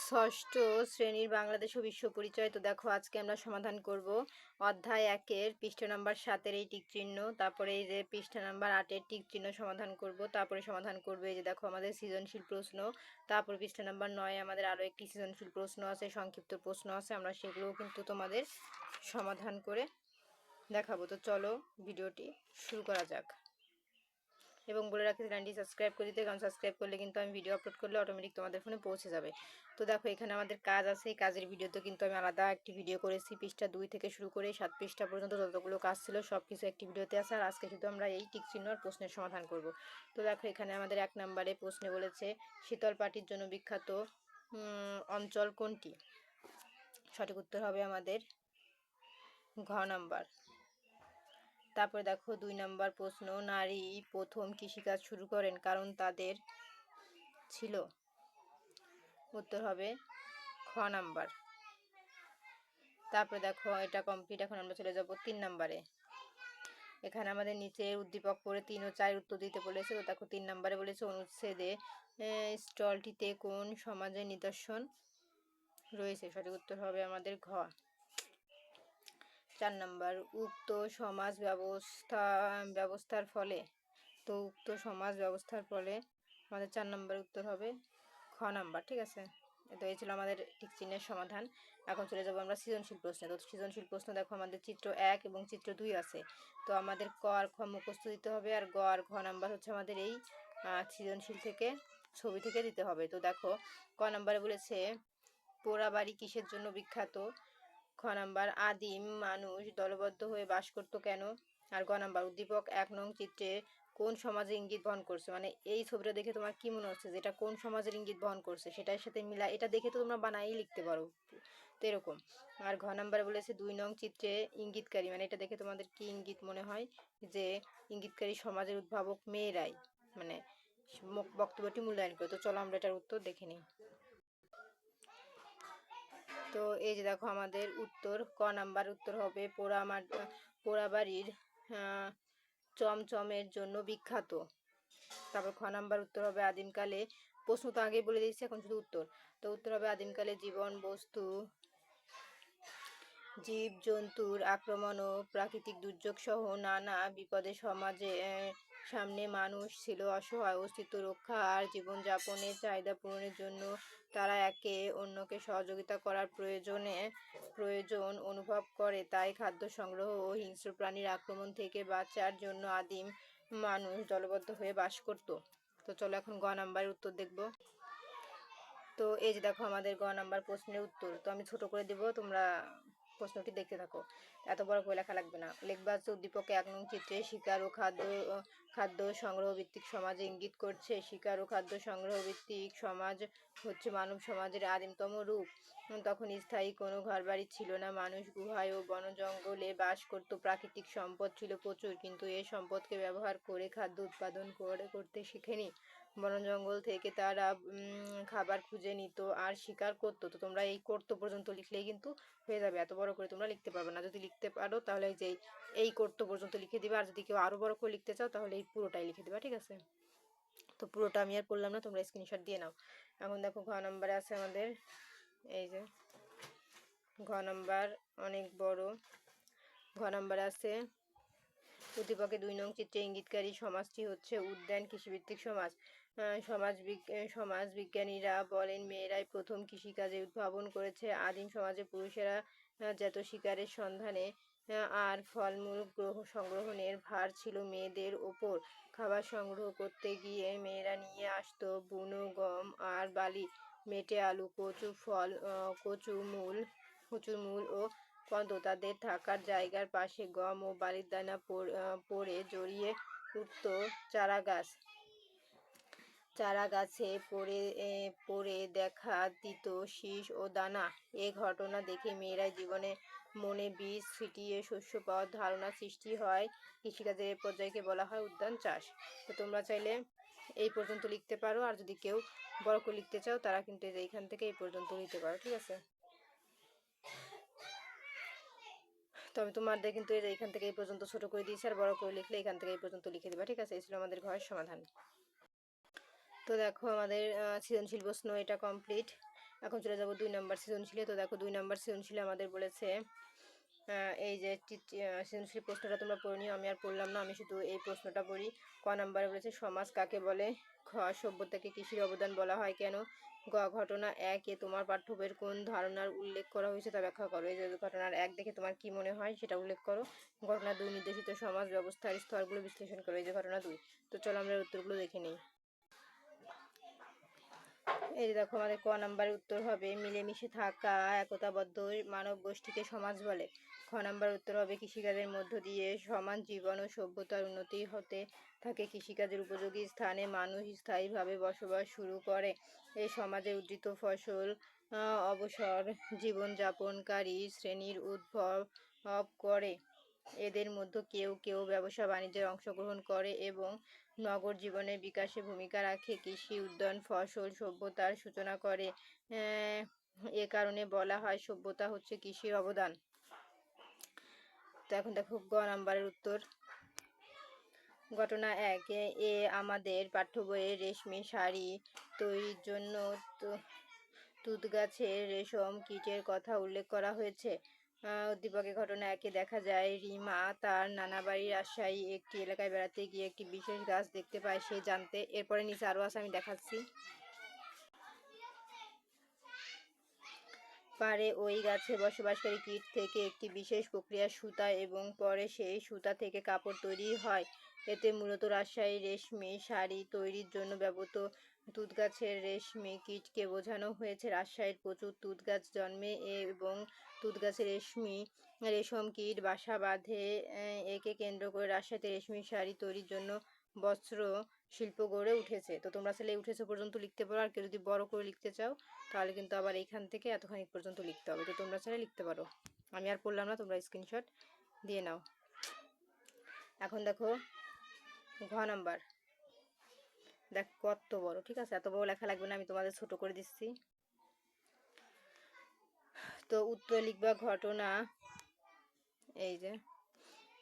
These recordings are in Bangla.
ষষ্ঠ শ্রেণীর বাংলাদেশ ও বিশ্ব পরিচয়। তো দেখো আজকে আমরা সমাধান করব অধ্যায় 1-এর পৃষ্ঠা নাম্বার 7-এর এই টিক চিহ্ন, তারপরে এই যে পৃষ্ঠা নাম্বার 8-এর টিক চিহ্ন সমাধান করব, তারপরে সমাধান করবে এই যে দেখো আমাদের সৃজনশীল প্রশ্ন, তারপর পৃষ্ঠা নাম্বার 9 আমাদের আরও একটি সৃজনশীল প্রশ্ন আছে, সংক্ষিপ্ত প্রশ্ন আছে, আমরা সেগুলোও কিন্তু তোমাদের সমাধান করে দেখাবো। তো চলো ভিডিওটি শুরু করা যাক। এবং বলে রাখি চ্যানেলটি সাবস্ক্রাইব করে দিতে, কারণ সাবস্ক্রাইব করলে কিন্তু আমি ভিডিও আপলোড করলে অটোমেটিক তোমাদের ফোনে পৌঁছে যাবে। তো দেখো এখানে আমাদের কাজ আছে, এই কাজের ভিডিওতে কিন্তু আমি আলাদা একটি ভিডিও করেছি, পৃষ্ঠা 2 থেকে শুরু করে 7 পৃষ্ঠা পর্যন্ত যতগুলো কাজ ছিল সব কিছু একটি ভিডিওতে আছে। আর আজকে শুধু আমরা এই টিক চিহ্ন আর প্রশ্নের সমাধান করব। তো দেখো এখানে আমাদের 1 নম্বরে প্রশ্নে বলেছে শীতল পাটির জন্য বিখ্যাত অঞ্চল কোনটি? সঠিক উত্তর হবে আমাদের ঘ নাম্বার। তারপরে দেখো 2 নম্বর প্রশ্ন, নারী প্রথম কৃষিকাজ শুরু করেন কারণ তাদের ছিল? উত্তর হবে খ নাম্বার। তারপরে দেখো এটা কমপ্লিট, এখন আমরা চলে যাব 3 নম্বরে। এখানে আমাদের নিচে উদ্দীপক করে 3 ও 4 উত্তর দিতে বলেছে। তো দেখো 3 নম্বরে বলেছে অনুচ্ছেদে স্টলটিতে কোন সমাজের নিদর্শন রয়েছে? সঠিক উত্তর হবে আমাদের ঘ। 4 নম্বর, উক্ত সমাজ ব্যবস্থার ফলে, তো উক্ত সমাজ ব্যবস্থার ফলে আমাদের 4 নম্বর উত্তর হবে খ নাম্বার। ঠিক আছে, তো এই ছিল আমাদের টিক চিহ্নের সমাধান। এখন চলে যাব আমরা সৃজনশীল প্রশ্নে। তো সৃজনশীল প্রশ্ন দেখো আমাদের চিত্র 1 এবং চিত্র 2 আছে। তো আমাদের ক আর খ মুখস্থ দিতে হবে, আর গ আর ঘ নাম্বার হচ্ছে আমাদের এই সৃজনশীল থেকে ছবি থেকে দিতে হবে। তো দেখো ক নাম্বারে বলেছে পোড়াবাড়ি কিসের জন্য বিখ্যাত? খ নাম্বার, আদিম মানুষ দলবদ্ধ হয়ে বাস করত কেন? আর গ নাম্বার, উদ্দীপক 1 নং চিত্রে কোন সমাজের ইঙ্গিত বহন করছে? মানে এই ছবিটা দেখে তোমার কি মনে হচ্ছে যেটা কোন সমাজের ইঙ্গিত বহন করছে সেটার সাথে মিলা, এটা দেখে তো তোমরা বানাই লিখতে পারো, তো এরকম। আর ঘ নাম্বারে বলেছে 2 নং চিত্রে ইঙ্গিতকারী, মানে এটা দেখে তোমাদের কি ইঙ্গিত মনে হয় যে ইঙ্গিতকারী সমাজের উদ্ভাবক মেয়েরাই, মানে বক্তব্যটি মূল্যায়ন করে। তো চলো আমরা এটার উত্তর দেখে নিই। তো এই যে দেখো আমাদের উত্তর ক নাম্বার উত্তর হবে পোড়াবাড়ির চমচমের জন্য বিখ্যাত। তারপর খ নাম্বার উত্তর হবে আদিমকালে, প্রশ্ন তো আগেই বলে দিয়েছি, এখন শুধু উত্তর। তো উত্তর হবে আদিমকালে জীব জন্তুর আক্রমণ ও প্রাকৃতিক দুর্যোগ সহ নানা বিপদে সামনে মানুষ ছিল অসহায়। অস্তিত্ব রক্ষা আর জীবনযাপনের চাহিদা পূরণের জন্য তারা একে অন্যকে সহযোগিতা করার প্রয়োজন অনুভব করে। তাই খাদ্য সংগ্রহ ও হিংস্র প্রাণীর আক্রমণ থেকে বাঁচার জন্য আদিম মানুষ দলবদ্ধ হয়ে বাস করত। তো চলো এখন গ নাম্বারের উত্তর দেখব। তো এই যে দেখো আমাদের গ নাম্বার প্রশ্নের উত্তর, তো আমি ছোট করে দেব, তোমরা প্রশ্নটি দেখতে থাকো, এত বড় করে লেখা লাগবে না। লিখবা হচ্ছে উদ্দীপকে 1 নং চিত্রে শিকার ও খাদ্য সংগ্রহ ভিত্তিক সমাজে ইঙ্গিত করছে। শিকার ও খাদ্য সংগ্রহ ভিত্তিক সমাজ হচ্ছে মানব সমাজের আদিমতম রূপ। তখন স্থায়ী কোনো ঘরবাড়ি ছিল না, মানুষ গুহায় ও বন জঙ্গলে বাস করত। প্রাকৃতিক সম্পদ ছিল প্রচুর, কিন্তু এই সম্পদকে ব্যবহার করে খাদ্য উৎপাদন করতে শিখেনি। বন জঙ্গল থেকে তারা খাবার খুঁজে নিত আর শিকার করতো। তো তোমরা এই করতো পর্যন্ত লিখলেই কিন্তু হয়ে যাবে, এত বড় করে তোমরা লিখতে পারবে না। যদি লিখতে পারো তাহলে যে এই করতো পর্যন্ত লিখে দিবে, আর যদি কেউ আরো বড় করে লিখতে চাও তাহলে এই পুরোটাই লিখে দিবা। ঠিক আছে, তো পুরোটা আমি আর পড়লাম না, তোমরা স্ক্রিনশট দিয়ে নাও। এখন দেখো ঘ নম্বরে আছে আমাদের, এই যে ঘ নম্বর অনেক বড়। ঘ নম্বরে আছে উদ্দীপকে 2 নং চিত্রে ইঙ্গিতকারী সমাজটি হচ্ছে উদ্যান কৃষিভিত্তিক সমাজ। সমাজ বিজ্ঞানীরা বলেন মেয়েরাই প্রথম কৃষিকাজে উদ্ভাবন করেছে। আদিম সমাজে পুরুষেরা যত শিকারের সন্ধানে আর ফলমূল সংগ্রহণের ভার ছিল মেয়েদের ওপর। খাবার সংগ্রহ করতে গিয়ে মেয়েরা নিয়ে আসতো বুনো গম আর বালি, মেটে আলু, কচুর মূল ও কন্দ। তাদের থাকার জায়গার পাশে গম ও বালির দানা পড়ে জড়িয়ে উঠত চারা গাছে পড়ে দেখা দিত শীষ ও দানা। এ ঘটনা দেখে মেয়েরা মনে বীজ ছিটিয়ে শস্য পাওয়ার ধারণা সৃষ্টি হয়। কৃষিকাজের এই পর্যায়কে বলা হয় উদ্যান চাষ। তো তোমরা চাইলে এই পর্যন্ত লিখতে পারো, আর যদি কেউ বড় করে লিখতে চাও তারা কিন্তু এইখান থেকে এই পর্যন্ত লিখতে পারো। ঠিক আছে, তো আমি তোমাদের কিন্তু এইখান থেকে এই পর্যন্ত ছোট করে দিয়েছি, আর বড় করে লিখলে এখান থেকে এই পর্যন্ত লিখে দিবা। ঠিক আছে, এই ছিল আমাদের ঘরের সমাধান। তো দেখো আমাদের সৃজনশীল প্রশ্ন এটা কমপ্লিট। এখন চলে যাব 2 নম্বর সৃজনশীলে। তো দেখো 2 নম্বর সৃজনশীলে আমাদের বলেছে এই যে সৃজনশীল প্রশ্নটা তোমরা পড়ে নিও, আমি আর পড়লাম না, আমি শুধু এই প্রশ্নটা পড়ি। ক নম্বরে বলেছে সমাজ কাকে বলে? খ সভ্যতাকে কৃষির অবদান বলা হয় কেন? গ ঘটনা 1 এ তোমার পাঠ্য বইয়ের কোন ধারণার উল্লেখ করা হয়েছে তা ব্যাখ্যা করো। এই যে ঘটনার 1 দেখে তোমার কি মনে হয় সেটা উল্লেখ করো। ঘটনা 2 নির্দেশিত সমাজ ব্যবস্থার স্তরগুলো বিশ্লেষণ করো। এই যে ঘটনা 2। তো চলো আমরা উত্তরগুলো দেখে নিই। এই যে দেখো আমাদের ক নাম্বারের উত্তর হবে মিলেমিশে থাকা একতাবদ্ধ মানব গোষ্ঠীকে সমাজ বলে। খ নাম্বার উত্তর হবে কৃষিকাজের মধ্য দিয়ে সমান জীবন ও সভ্যতার উন্নতি হতে থাকে। কৃষিকাজের উপযোগী স্থানে মানুষ স্থায়ীভাবে বসবাস শুরু করে। এই সমাজে উদ্ধৃত ফসল অবসর জীবনযাপনকারী শ্রেণীর উদ্ভব করে। এদের মধ্যে কেউ কেউ ব্যবসা বাণিজ্যে অংশগ্রহণ করে এবং নগর জীবনের বিকাশে ভূমিকা রাখে। কৃষি উদ্যান ফসল সভ্যতার সূচনা করে। এ কারণে বলা হয় সভ্যতা হচ্ছে কৃষির অবদান। তো এখন দেখো গ নাম্বারের উত্তর। ঘটনা 1 এ আমাদের পাঠ্য বইয়ে রেশমি শাড়ি তৈরির জন্য তুঁত গাছের রেশম কীটের কথা উল্লেখ করা হয়েছে। উদ্দীপকে ঘটনা 1 দেখা যায় রিমা তার নানা বাড়ির রাজশাহী একটি এলাকায় বেড়াতে গিয়ে একটি বিশেষ গাছ দেখতে পায়। সে জানতে এরপরে নিচে আরও আছে, আমি দেখাচ্ছি। পারে ওই গাছে বসবাসকারী কীট থেকে একটি বিশেষ প্রক্রিয়া সুতা এবং পরে সেই সুতা থেকে কাপড় তৈরি হয়। এতে মূলত রাজশাহী রেশমি শাড়ি তৈরির জন্য ব্যবহৃত তুঁত গাছের রেশমি কীটকে বোঝানো হয়েছে। রাজশাহীর প্রচুর তুঁত গাছ জন্মে এবং তুঁত গাছের রেশম কীট বাসা বাঁধে। একে কেন্দ্র করে রাজশাহীতে রেশমি শাড়ি তৈরির জন্য বস্ত্র শিল্প গড়ে উঠেছে। তো তোমরা চাইলে উঠেছে পর্যন্ত লিখতে পারো, আর কেউ যদি বড় করে লিখতে চাও তাহলে কিন্তু আবার এইখান থেকে এতখানি পর্যন্ত লিখতে হবে। তো তোমরা চাইলে লিখতে পারো, আমি আর পড়লাম না, তোমরা স্ক্রিনশট দিয়ে নাও। এখন দেখো ঘ নাম্বার, দেখ কত বড়, ঠিক আছে, এত বড় লেখা লাগবে না, আমি তোমাদের ছোট করে দিচ্ছি। তো উত্তর লিখবা ঘটনা, এই যে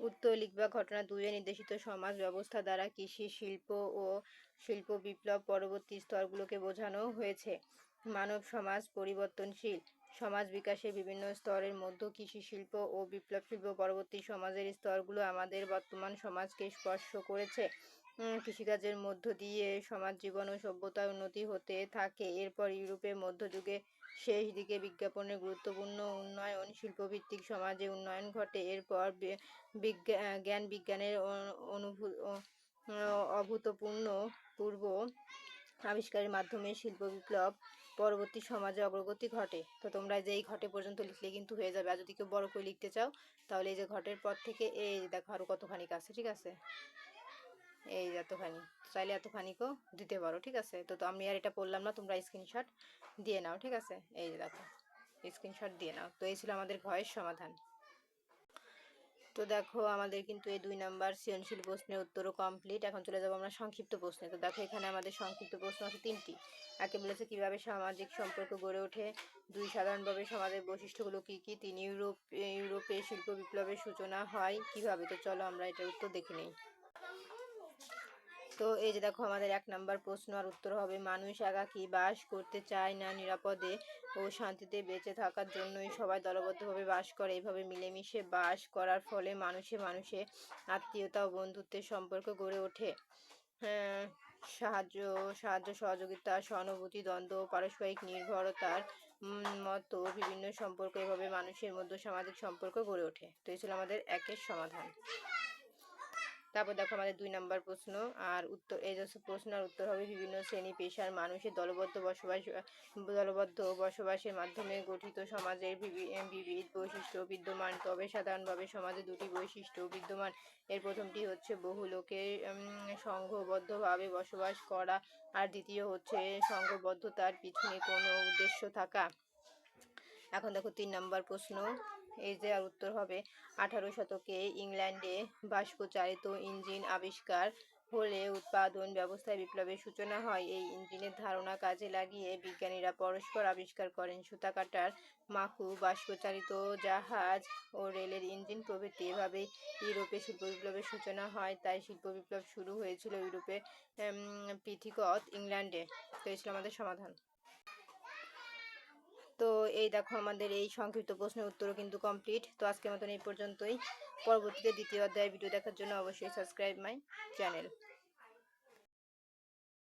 উত্তর লিখবা ঘটনা 2 এ নির্দেশিত সমাজ ব্যবস্থা দ্বারা কৃষি শিল্প ও শিল্প বিপ্লব পরবর্তী স্তরগুলোকে বোঝানো হয়েছে। মানব সমাজ পরিবর্তনশীল। সমাজ বিকাশের বিভিন্ন স্তরের মধ্যে কৃষি শিল্প ও বিপ্লব শিল্প পরবর্তী সমাজের স্তরগুলো আমাদের বর্তমান সমাজকে স্পর্শ করেছে। কৃষিকাজের মধ্য দিয়ে সমাজ জীবন ও সভ্যতার উন্নতি হতে থাকে। এরপর ইউরোপের মধ্যযুগে শেষ দিকে বিজ্ঞাপনের গুরুত্বপূর্ণ উন্নয়ন শিল্পভিত্তিক সমাজে উন্নয়ন ঘটে। এরপর জ্ঞান বিজ্ঞানের অভূতপূর্ব আবিষ্কারের মাধ্যমে শিল্প বিপ্লব পরবর্তী সমাজে অগ্রগতি ঘটে। তো তোমরা যে এই ঘটে পর্যন্ত লিখলে কিন্তু হয়ে যাবে। আর যদি কেউ বড় করে লিখতে চাও তাহলে এই যে ঘটের পর থেকে এই দেখো আরো কতখানি আছে, ঠিক আছে, এই এতখানি, চাইলে এতখানিকেও দিতে পারো, ঠিক আছে। তো আমি আর এটা পড়লাম না, তোমরা স্ক্রিনশট দিয়ে নাও, ঠিক আছে। এই যে দেখো স্ক্রিনশট দিয়ে নাও। তো এই ছিল আমাদের ঘয়ের সমাধান। তো দেখো আমাদের কিন্তু এই 2 নাম্বার সৃজনশীল প্রশ্নের উত্তরও কমপ্লিট। এখন চলে যাবো আমরা সংক্ষিপ্ত প্রশ্নে। তো দেখো এখানে আমাদের সংক্ষিপ্ত প্রশ্ন আছে 3টি। একে বলেছে কিভাবে সামাজিক সম্পর্ক গড়ে ওঠে। 2 সাধারণভাবে সমাজের বৈশিষ্ট্যগুলো কি কি। 3 ইউরোপে শিল্প বিপ্লবের সূচনা হয় কিভাবে। তো চলো আমরা এটার উত্তর দেখে নিই। তো এই যে দেখো আমাদের 1 নাম্বার প্রশ্ন আর উত্তর হবে মানুষ একাকী বাস করতে চায় না, নিরাপদে ও শান্তিতে বেঁচে থাকার জন্যই সবাই দলবদ্ধভাবে বাস করে। এইভাবে মিলেমিশে বাস করার ফলে মানুষে মানুষে আত্মীয়তা ও বন্ধুত্বের সম্পর্ক গড়ে ওঠে। সাহায্য সহযোগিতা সহানুভূতি দ্বন্দ্ব পারস্পরিক নির্ভরতার মতো বিভিন্ন সম্পর্ক এভাবে মানুষের মধ্যে সামাজিক সম্পর্ক গড়ে ওঠে। তো এই ছিল আমাদের 1-এর সমাধান। তারপর দেখো আমাদের 2 নাম্বার প্রশ্ন আর উত্তর। এই যে প্রশ্ন আর উত্তর হবে বিভিন্ন শ্রেণী পেশার মানুষের দলবদ্ধ বসবাসের মাধ্যমে গঠিত সমাজের বিবিধ বৈশিষ্ট্য বিদ্যমান। তবে সাধারণভাবে সমাজে 2টি বৈশিষ্ট্য বিদ্যমান। এর প্রথমটি হচ্ছে বহু লোকের সংঘবদ্ধভাবে বসবাস করা, আর দ্বিতীয় হচ্ছে সংঘবদ্ধতার পিছনে কোনো উদ্দেশ্য থাকা। এখন দেখো 3 নাম্বার প্রশ্ন। এই যে আর উত্তর হবে 18 শতকে ইংল্যান্ডে বাষ্পচালিত ইঞ্জিন আবিষ্কার হলে উৎপাদন ব্যবস্থায় বিপ্লবের সূচনা হয়। এই ইঞ্জিনের ধারণা কাজে লাগিয়ে বিজ্ঞানীরা পরস্পর আবিষ্কার করেন সুতা কাটার মাকু, বাষ্পচালিত জাহাজ ও রেলের ইঞ্জিন প্রভৃতি। এভাবেই ইউরোপে শিল্প বিপ্লবের সূচনা হয়। তাই শিল্প বিপ্লব শুরু হয়েছিল ইউরোপে, পৃথিকত ইংল্যান্ডে। তো এই ছিল আমাদের সমাধান। এই দেখো আমাদের এই সংক্ষিপ্ত প্রশ্নের উত্তরও কিন্তু কমপ্লিট। তো আজকের মতন এই পর্যন্তই। পরবর্তীতে দ্বিতীয় অধ্যায়ের ভিডিও দেখার জন্য অবশ্যই সাবস্ক্রাইব মাই চ্যানেল।